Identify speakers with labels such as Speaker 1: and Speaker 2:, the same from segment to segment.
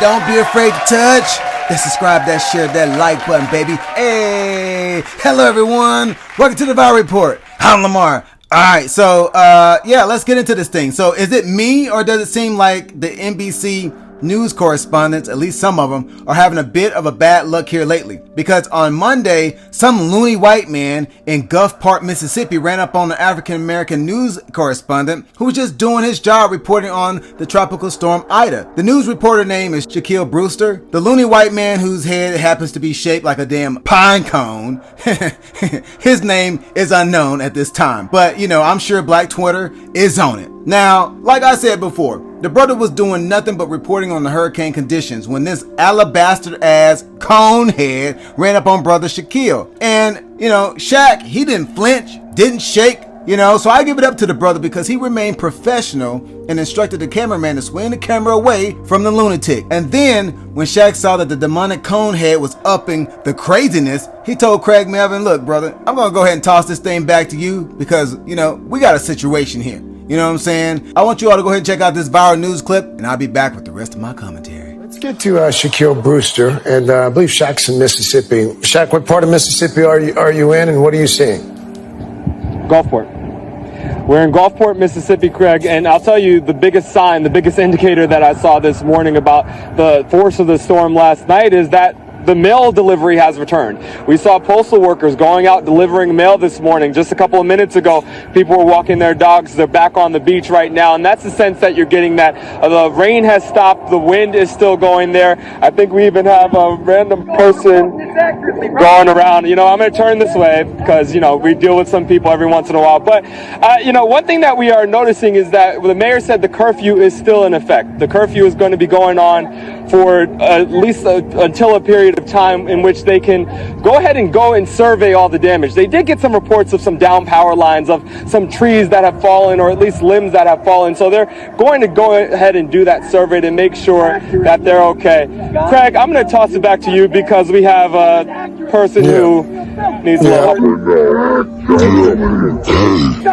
Speaker 1: don't be afraid to touch. That subscribe, that share, that like button, baby. Hey, hello everyone. Welcome to the Viral Report. I'm Lamar. All right, so yeah, let's get into this thing. So is it me, or does it seem like the NBC news correspondents, at least some of them, are having a bit of a bad luck here lately? Because on Monday, some loony white man in Gulfport, Mississippi ran up on the African-American news correspondent who was just doing his job reporting on the tropical storm Ida. The news reporter name is Shaquille Brewster. The loony white man, whose head happens to be shaped like a damn pine cone, his name is unknown at this time. But, you know, I'm sure Black Twitter is on it. Now, like I said before, the brother was doing nothing but reporting on the hurricane conditions when this alabaster ass conehead ran up on brother Shaquille. And, you know, Shaq, he didn't flinch, didn't shake, you know, so I give it up to the brother because he remained professional and instructed the cameraman to swing the camera away from the lunatic. And then, when Shaq saw that the demonic conehead was upping the craziness, he told Craig Melvin, look, brother, I'm going to go ahead and toss this thing back to you because, you know, we got a situation here. You know what I'm saying? I want you all to go ahead and check out this viral news clip, and I'll be back with the rest of my commentary.
Speaker 2: Let's get to Shaquille Brewster, and I believe Shaq's in Mississippi. Shaq, what part of Mississippi are you in, and what are you seeing?
Speaker 3: Gulfport. We're in Gulfport, Mississippi, Craig, and I'll tell you the biggest sign, the biggest indicator that I saw this morning about the force of the storm last night is that the mail delivery has returned. We saw postal workers going out delivering mail this morning. Just a couple of minutes ago, people were walking their dogs. They're back on the beach right now, and that's the sense that you're getting, that the rain has stopped, the wind is still going there. I think we even have a random person going around. You know, I'm going to turn this way because, you know, we deal with some people every once in a while. But, you know, one thing that we are noticing is that the mayor said the curfew is still in effect. The curfew is going to be going on for at least until a period of time in which they can go ahead and survey all the damage. They did get some reports of some down power lines, of some trees that have fallen, or at least limbs that have fallen. So they're going to go ahead and do that survey to make sure that they're okay. Craig, I'm going to toss it back to you because we have a person who needs a little help.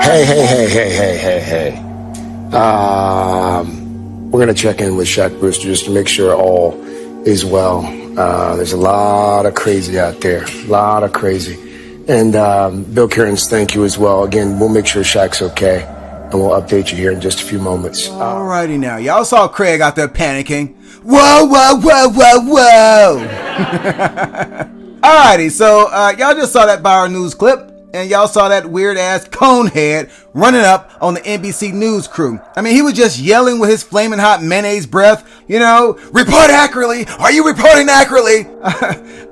Speaker 2: Hey. We're going to check in with Shaq Brewster just to make sure all is well. There's a lot of crazy out there, a lot of crazy. And Bill Cairns, thank you as well. Again, we'll make sure Shaq's okay, and we'll update you here in just a few moments.
Speaker 1: Alrighty now, y'all saw Craig out there panicking. Whoa. Alrighty, so y'all just saw that viral news clip. And y'all saw that weird ass conehead running up on the NBC News crew. I mean, he was just yelling with his flaming hot mayonnaise breath, you know, report accurately. Are you reporting accurately?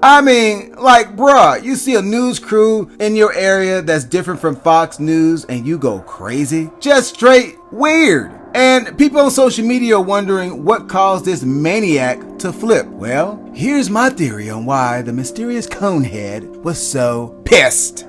Speaker 1: I mean, like, bruh, you see a news crew in your area that's different from Fox News and you go crazy? Just straight weird. And people on social media are wondering what caused this maniac to flip. Well, here's my theory on why the mysterious conehead was so pissed.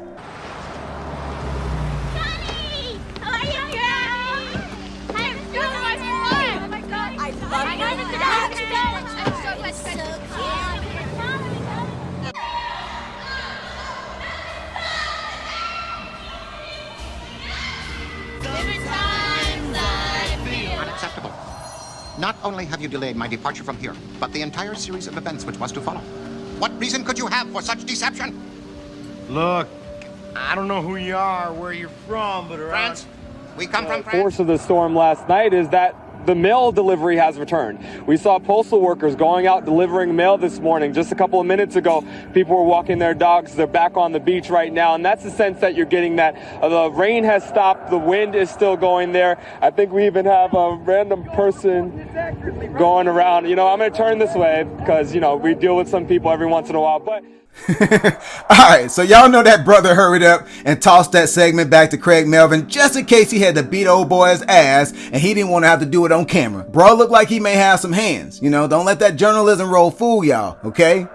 Speaker 4: Unacceptable. Not only have you delayed my departure from here, but the entire series of events which was to follow. What reason could you have for such deception?
Speaker 5: Look, I don't know who you are, where you're from, but
Speaker 4: France? We come from France.
Speaker 3: The force of the storm last night is that the mail delivery has returned. We saw postal workers going out delivering mail this morning. Just a couple of minutes ago, people were walking their dogs. They're back on the beach right now, and that's the sense that you're getting, that the rain has stopped, the wind is still going there. I think we even have a random person going around. You know, I'm going to turn this way because, you know, we deal with some people every once in a while, but
Speaker 1: Alright, so y'all know that brother hurried up and tossed that segment back to Craig Melvin just in case he had to beat old boy's ass and he didn't want to have to do it on camera. Bro looked like he may have some hands. You know, don't let that journalism role fool y'all, okay?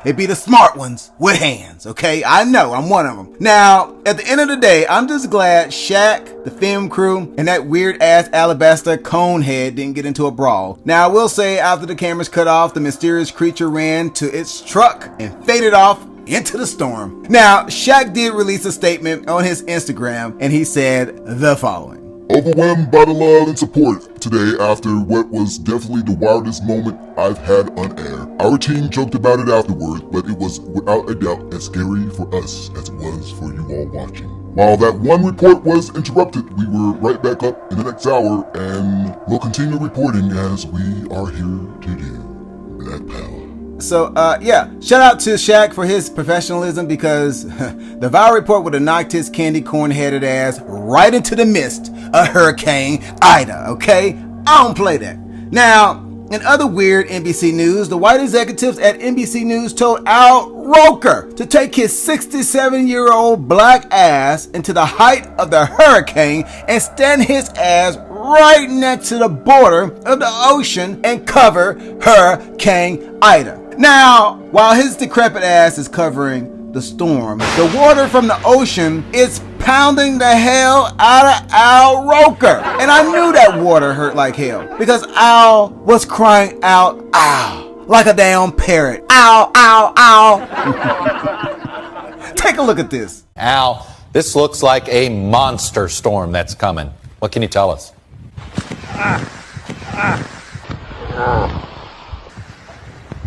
Speaker 1: It be the smart ones with hands, okay? I know, I'm one of them. Now, at the end of the day, I'm just glad Shaq, the film crew, and that weird ass alabaster conehead didn't get into a brawl. Now, I will say after the cameras cut off, the mysterious creature ran to its truck and faded off into the storm. Now, Shaq did release a statement on his Instagram and he said the following.
Speaker 6: Overwhelmed by the love and support today after what was definitely the wildest moment I've had on air. Our team joked about it afterwards, but it was without a doubt as scary for us as it was for you all watching. While that one report was interrupted, we were right back up in the next hour, and we'll continue reporting as we are here to do. Black Power.
Speaker 1: So, yeah, shout out to Shaq for his professionalism, because the viral report would have knocked his candy corn-headed ass right into the midst of Hurricane Ida, okay? I don't play that. Now, in other weird NBC news, the white executives at NBC News told Al Roker to take his 67-year-old black ass into the height of the hurricane and stand his ass right next to the border of the ocean and cover Hurricane Ida. Now, while his decrepit ass is covering the storm, the water from the ocean is pounding the hell out of Al Roker. And I knew that water hurt like hell, because Al was crying out, ow, like a damn parrot. Ow, ow, ow. Take a look at this.
Speaker 7: Al, this looks like a monster storm that's coming. What can you tell us?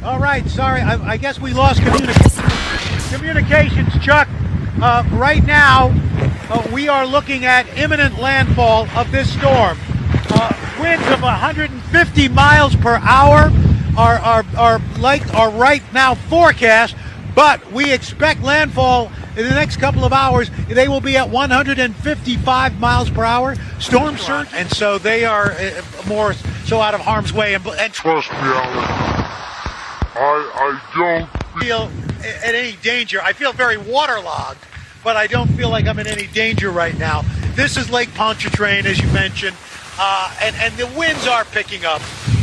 Speaker 8: All right, sorry, I guess we lost communications, Chuck. Right now, we are looking at imminent landfall of this storm. Winds of 150 miles per hour are right now forecast, but we expect landfall in the next couple of hours. They will be at 155 miles per hour. Storm surge, and so they are more so out of harm's way. And
Speaker 6: Trust me, Alan. I don't
Speaker 8: feel in any danger. I feel very waterlogged, but I don't feel like I'm in any danger right now. This is Lake Pontchartrain, as you mentioned, and the winds are picking up.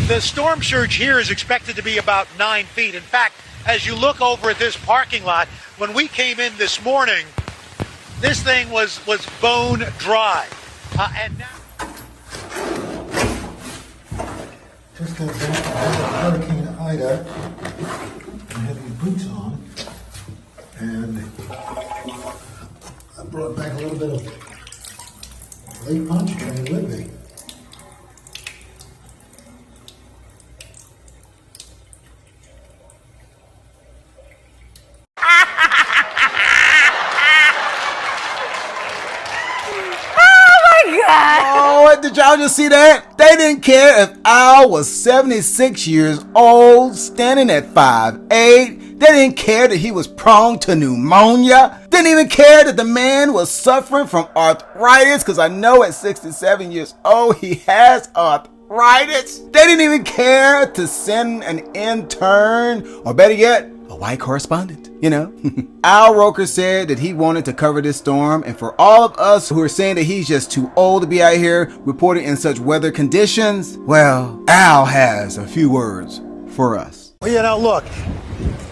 Speaker 8: The storm surge here is expected to be about 9 feet. In fact, as you look over at this parking lot, when we came in this morning, this thing was bone dry. And now,
Speaker 9: just got back from Hurricane Ida. I'm having boots on, and I brought back a little bit of Lake Pontchartrain with me.
Speaker 1: Oh, did y'all just see that? They didn't care if Al was 76 years old, standing at 5'8". They didn't care that he was prone to pneumonia. Didn't even care that the man was suffering from arthritis, because I know at 67 years old he has arthritis. They didn't even care to send an intern, or better yet, a white correspondent, you know. Al Roker said that he wanted to cover this storm, and for all of us who are saying that he's just too old to be out here reporting in such weather conditions, well, Al has a few words for us.
Speaker 8: well, you know, look,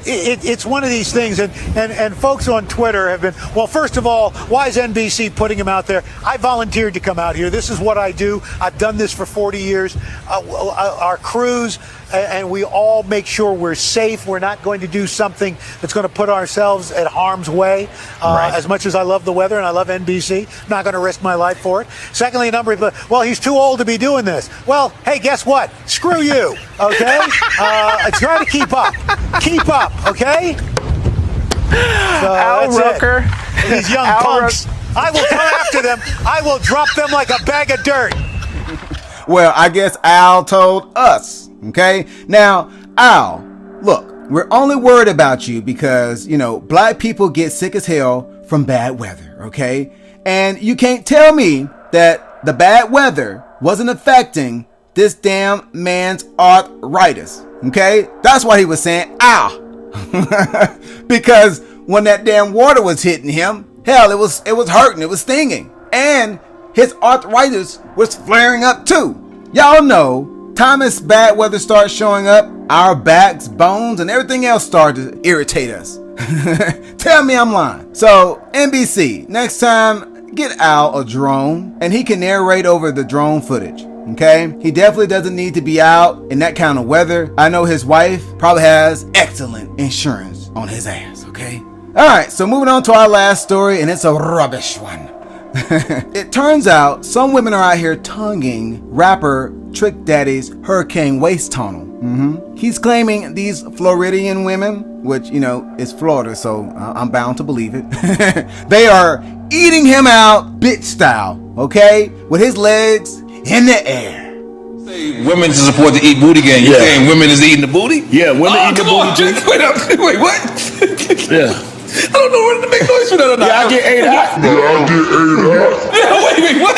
Speaker 8: it's one of these things, and folks on Twitter have been, well, first of all, why is NBC putting him out there? I volunteered to come out here. This is what I do. I've done this for 40 years. Our crews, and we all make sure we're safe. We're not going to do something that's going to put ourselves at harm's way. Right. As much as I love the weather and I love NBC, I'm not going to risk my life for it. Secondly, a number of people, well, he's too old to be doing this. Well, hey, guess what? Screw you, okay? Try to keep up. Keep up, okay? So
Speaker 10: Al Roker.
Speaker 8: These young punks. I will come after them. I will drop them like a bag of dirt.
Speaker 1: Well, I guess Al told us, okay? Now, Al, look, we're only worried about you because, you know, black people get sick as hell from bad weather, okay? And you can't tell me that the bad weather wasn't affecting this damn man's arthritis, okay? That's why he was saying, ow. Because when that damn water was hitting him, hell, it was hurting, it was stinging. And his arthritis was flaring up too. Y'all know, time as bad weather starts showing up, our backs, bones, and everything else start to irritate us. Tell me I'm lying. So, NBC, next time, get Al a drone, and he can narrate over the drone footage. Okay? He definitely doesn't need to be out in that kind of weather. I know his wife probably has excellent insurance on his ass, okay? Alright, so moving on to our last story, and it's a rubbish one. It turns out some women are out here tonguing rapper Trick Daddy's Hurricane Waste Tunnel. He's claiming these Floridian women, which, you know, is Florida, so I'm bound to believe it. They are eating him out bitch style, okay? With his legs in the air.
Speaker 10: Say women to support the eat booty gang. You saying women is eating the booty?
Speaker 2: Yeah, women eat the booty too.
Speaker 10: Wait, what?
Speaker 2: Yeah.
Speaker 10: I don't know whether to make noise for that or not.
Speaker 2: Yeah, I get 8 out.
Speaker 10: Wait, what?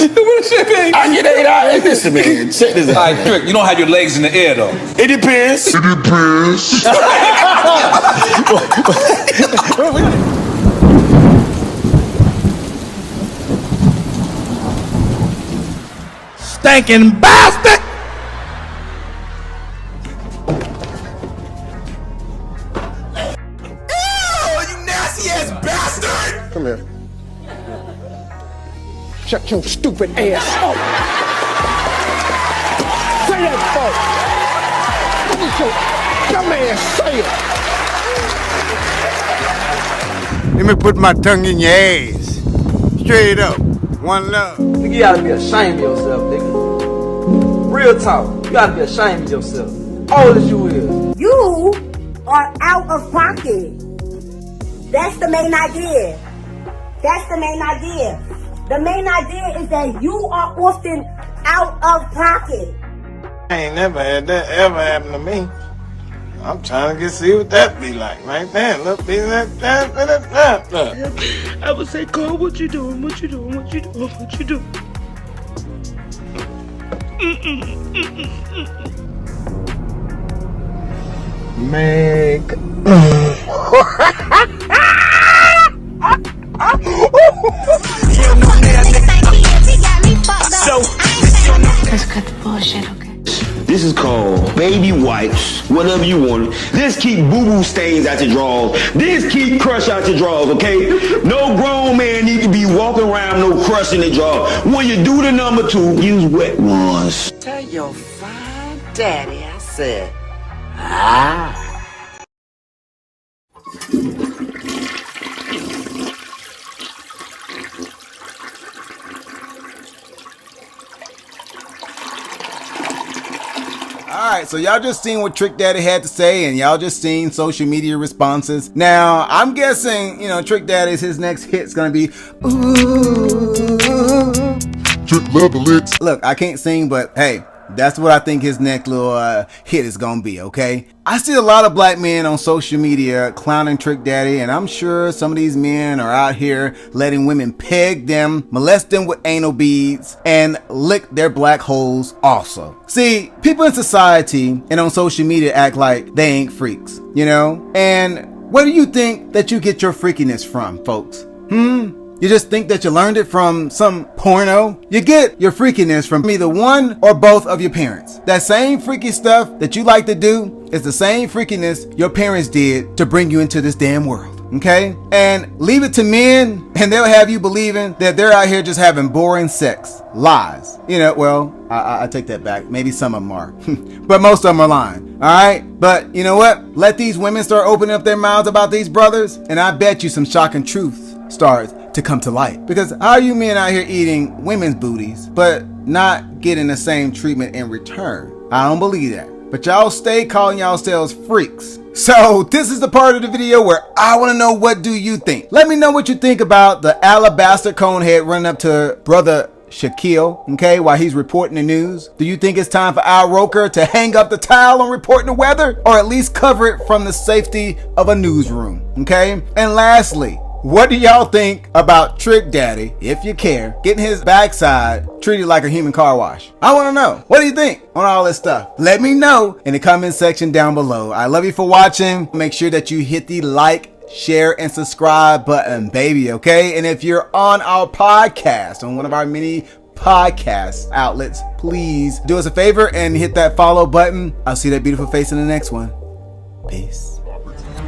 Speaker 10: What is that?
Speaker 2: I get 8 out. Hey, listen, man. Check this out.
Speaker 10: All right, Trick, you don't have your legs in the air, though.
Speaker 2: It depends. It depends.
Speaker 5: Stinking bastard!
Speaker 2: Come here. Shut your stupid ass up. Say that, folks. Look at your dumb ass say it.
Speaker 5: Let me put my tongue in your ass. Straight up. One love.
Speaker 11: Nigga, you gotta be ashamed of yourself, nigga. Real talk. You gotta be ashamed of yourself. Old as you is.
Speaker 12: You are out of pocket. That's the main idea. That's the main idea. The main idea is that you are often out of pocket.
Speaker 5: I ain't never had that ever happen to me. I'm trying to see what that be like right there. Look, be that.
Speaker 13: I would say, Cole, what you doing? What you doing? What you doing? What you doing?
Speaker 2: Meg.
Speaker 14: Let's cut the bullshit, okay?
Speaker 15: This is called baby wipes, whatever you want. This keep boo-boo stains out your drawers. This keep crush out your drawers, okay? No grown man need to be walking around no crush in the drawer. When you do the number 2, use wet ones.
Speaker 16: Tell your fine daddy I said, ah.
Speaker 1: Alright, so y'all just seen what Trick Daddy had to say, and y'all just seen social media responses. Now, I'm guessing, you know, Trick Daddy's his next hit's gonna be, ooh.
Speaker 6: Trick love the licks.
Speaker 1: Look, I can't sing, but hey, that's what I think his next little hit is gonna be, okay? I see a lot of black men on social media clowning Trick Daddy, and I'm sure some of these men are out here letting women peg them, molest them with anal beads, and lick their black holes also. See, people in society and on social media act like they ain't freaks, you know? And where do you think that you get your freakiness from, folks? You just think that you learned it from some porno? You get your freakiness from either one or both of your parents. That same freaky stuff that you like to do is the same freakiness your parents did to bring you into this damn world. Okay? And leave it to men and they'll have you believing that they're out here just having boring sex. Lies. You know, well, I take that back. Maybe some of them are. But most of them are lying. Alright? But you know what? Let these women start opening up their mouths about these brothers, and I bet you some shocking truths starts to come to light. Because how are you men out here eating women's booties but not getting the same treatment in return? I don't believe that. But y'all stay calling yourselves freaks. So this is the part of the video where I want to know, what do you think? Let me know what you think about the alabaster conehead running up to brother Shaquille, okay, while he's reporting the news. Do you think it's time for our Roker to hang up the towel on reporting the weather, or at least cover it from the safety of a newsroom, okay? And lastly, what do y'all think about Trick Daddy, if you care, getting his backside treated like a human car wash? I want to know. What do you think on all this stuff? Let me know in the comment section down below. I love you for watching. Make sure that you hit the like, share, and subscribe button, baby, okay? And if you're on our podcast, on one of our many podcast outlets, please do us a favor and hit that follow button. I'll see that beautiful face in the next one. Peace.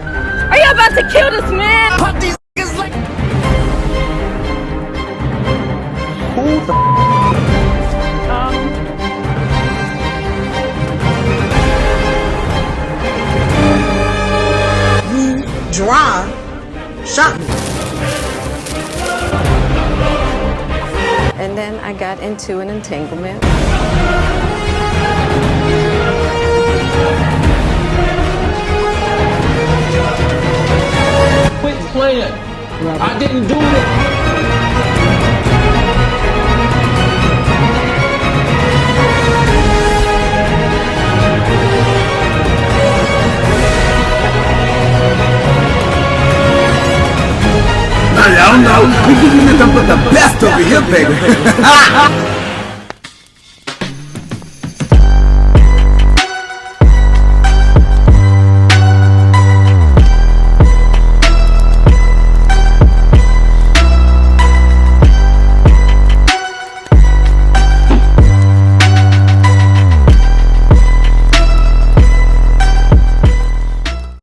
Speaker 17: Are you about to kill this man? Pop these niggas like...
Speaker 2: Who the
Speaker 12: You dry shot me.
Speaker 18: And then I got into an entanglement.
Speaker 19: Quit playing. I didn't do it.
Speaker 1: I don't know. We can put the best over here, baby.